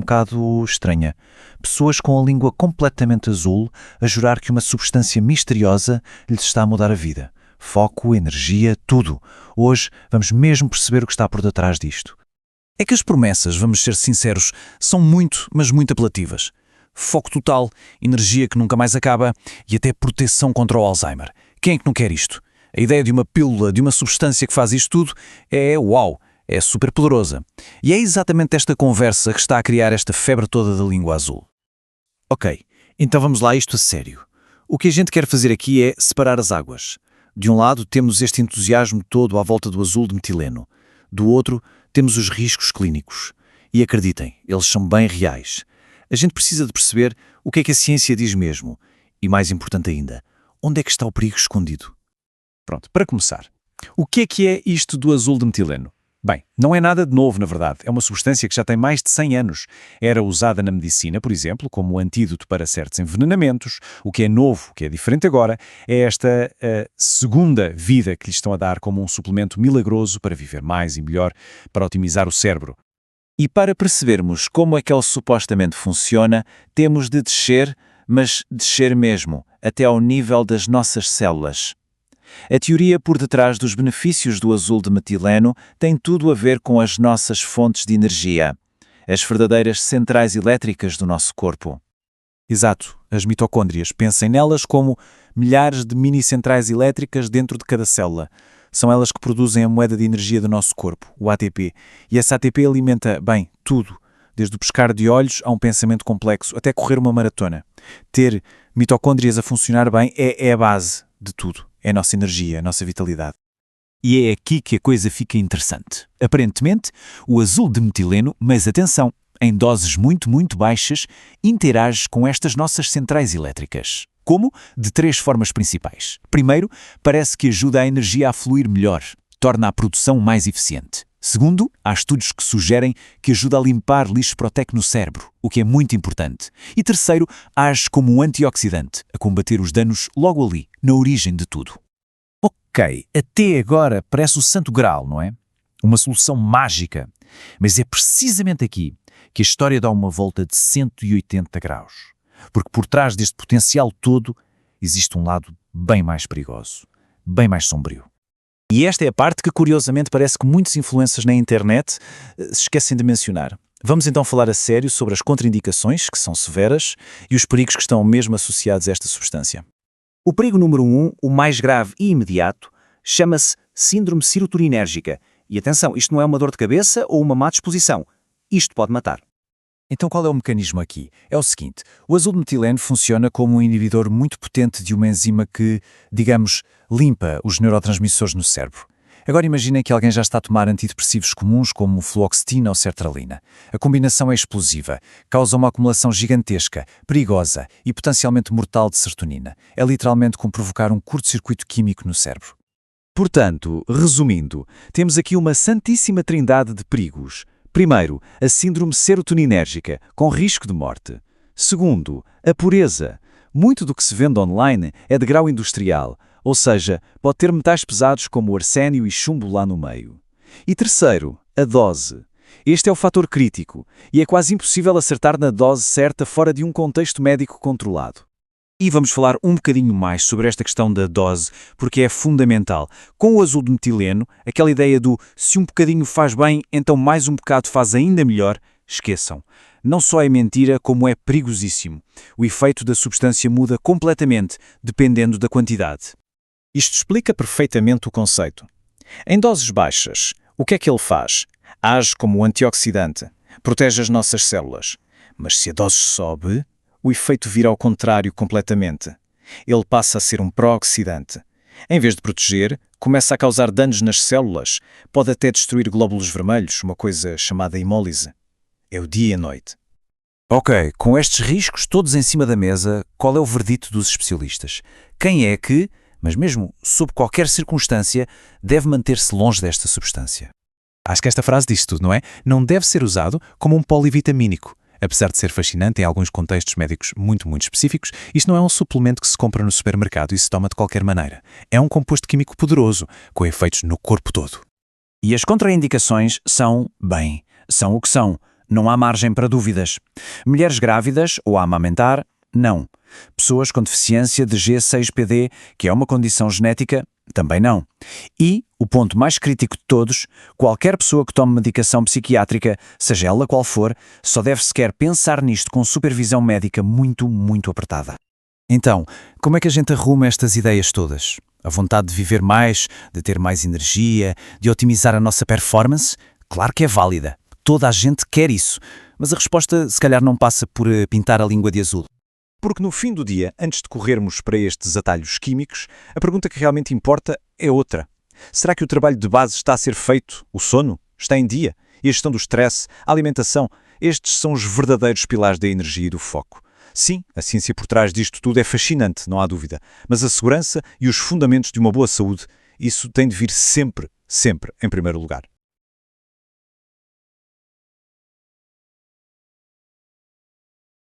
Um bocado estranha. Pessoas com a língua completamente azul a jurar que uma substância misteriosa lhes está a mudar a vida. Foco, energia, tudo. Hoje vamos mesmo perceber o que está por detrás disto. É que as promessas, vamos ser sinceros, são muito, mas muito apelativas. Foco total, energia que nunca mais acaba e até proteção contra o Alzheimer. Quem é que não quer isto? A ideia de uma pílula, de uma substância que faz isto tudo, é uau, é super poderosa. E é exatamente esta conversa que está a criar esta febre toda da língua azul. Ok, então vamos lá isto a sério. O que a gente quer fazer aqui é separar as águas. De um lado temos este entusiasmo todo à volta do azul de metileno. Do outro temos os riscos clínicos. E acreditem, eles são bem reais. A gente precisa de perceber o que é que a ciência diz mesmo. E mais importante ainda, onde é que está o perigo escondido? Pronto, para começar, o que é isto do azul de metileno? Bem, não é nada de novo, na verdade. É uma substância que já tem mais de 100 anos. Era usada na medicina, por exemplo, como antídoto para certos envenenamentos. O que é novo, o que é diferente agora, é esta segunda vida que lhes estão a dar como um suplemento milagroso para viver mais e melhor, para otimizar o cérebro. E para percebermos como é que ele supostamente funciona, temos de descer, mas descer mesmo, até ao nível das nossas células. A teoria por detrás dos benefícios do azul de metileno tem tudo a ver com as nossas fontes de energia, as verdadeiras centrais elétricas do nosso corpo. Exato, as mitocôndrias. Pensem nelas como milhares de mini-centrais elétricas dentro de cada célula. São elas que produzem a moeda de energia do nosso corpo, o ATP. E essa ATP alimenta, bem, tudo, desde o pescar de olhos a um pensamento complexo, até correr uma maratona. Ter mitocôndrias a funcionar bem é a base de tudo. É a nossa energia, a nossa vitalidade. E é aqui que a coisa fica interessante. Aparentemente, o azul de metileno, mas atenção, em doses muito, muito baixas, interage com estas nossas centrais elétricas. Como? De 3 formas principais. Primeiro, parece que ajuda a energia a fluir melhor, torna a produção mais eficiente. Segundo, há estudos que sugerem que ajuda a limpar lixo proteico no cérebro, o que é muito importante. E terceiro, age como um antioxidante, a combater os danos logo ali, na origem de tudo. Ok, até agora parece o santo graal, não é? Uma solução mágica. Mas é precisamente aqui que a história dá uma volta de 180 graus. Porque por trás deste potencial todo existe um lado bem mais perigoso, bem mais sombrio. E esta é a parte que, curiosamente, parece que muitos influencers na internet se esquecem de mencionar. Vamos então falar a sério sobre as contraindicações, que são severas, e os perigos que estão mesmo associados a esta substância. O perigo número 1, o mais grave e imediato, chama-se síndrome serotoninérgica. E atenção, isto não é uma dor de cabeça ou uma má disposição. Isto pode matar. Então qual é o mecanismo aqui? É o seguinte, o azul de metileno funciona como um inibidor muito potente de uma enzima que, digamos, limpa os neurotransmissores no cérebro. Agora imaginem que alguém já está a tomar antidepressivos comuns como fluoxetina ou sertralina. A combinação é explosiva, causa uma acumulação gigantesca, perigosa e potencialmente mortal de serotonina. É literalmente como provocar um curto-circuito químico no cérebro. Portanto, resumindo, temos aqui uma santíssima trindade de perigos. Primeiro, a síndrome serotoninérgica, com risco de morte. Segundo, a pureza. Muito do que se vende online é de grau industrial, ou seja, pode ter metais pesados como arsénio e chumbo lá no meio. E terceiro, a dose. Este é o fator crítico, e é quase impossível acertar na dose certa fora de um contexto médico controlado. E vamos falar um bocadinho mais sobre esta questão da dose, porque é fundamental. Com o azul de metileno, aquela ideia do se um bocadinho faz bem, então mais um bocado faz ainda melhor, esqueçam. Não só é mentira, como é perigosíssimo. O efeito da substância muda completamente, dependendo da quantidade. Isto explica perfeitamente o conceito. Em doses baixas, o que é que ele faz? Age como antioxidante, protege as nossas células. Mas se a dose sobe, o efeito vira ao contrário completamente. Ele passa a ser um pró-oxidante. Em vez de proteger, começa a causar danos nas células, pode até destruir glóbulos vermelhos, uma coisa chamada hemólise. É o dia e a noite. Ok, com estes riscos todos em cima da mesa, qual é o verdito dos especialistas? Quem é que, mas mesmo sob qualquer circunstância, deve manter-se longe desta substância? Acho que esta frase diz tudo, não é? Não deve ser usado como um polivitamínico. Apesar de ser fascinante em alguns contextos médicos muito, muito específicos, isto não é um suplemento que se compra no supermercado e se toma de qualquer maneira. É um composto químico poderoso, com efeitos no corpo todo. E as contraindicações são, bem, são o que são. não há margem para dúvidas. Mulheres grávidas ou a amamentar, não. Pessoas com deficiência de G6PD, que é uma condição genética, também não. E, o ponto mais crítico de todos, qualquer pessoa que tome medicação psiquiátrica, seja ela qual for, só deve sequer pensar nisto com supervisão médica muito, muito apertada. Então, como é que a gente arruma estas ideias todas? A vontade de viver mais, de ter mais energia, de otimizar a nossa performance? Claro que é válida. Toda a gente quer isso. Mas a resposta, se calhar, não passa por pintar a língua de azul. Porque no fim do dia, antes de corrermos para estes atalhos químicos, a pergunta que realmente importa é outra. Será que o trabalho de base está a ser feito? O sono? Está em dia? E a gestão do stress? A alimentação? Estes são os verdadeiros pilares da energia e do foco. Sim, a ciência por trás disto tudo é fascinante, não há dúvida. Mas a segurança e os fundamentos de uma boa saúde, isso tem de vir sempre, sempre em primeiro lugar.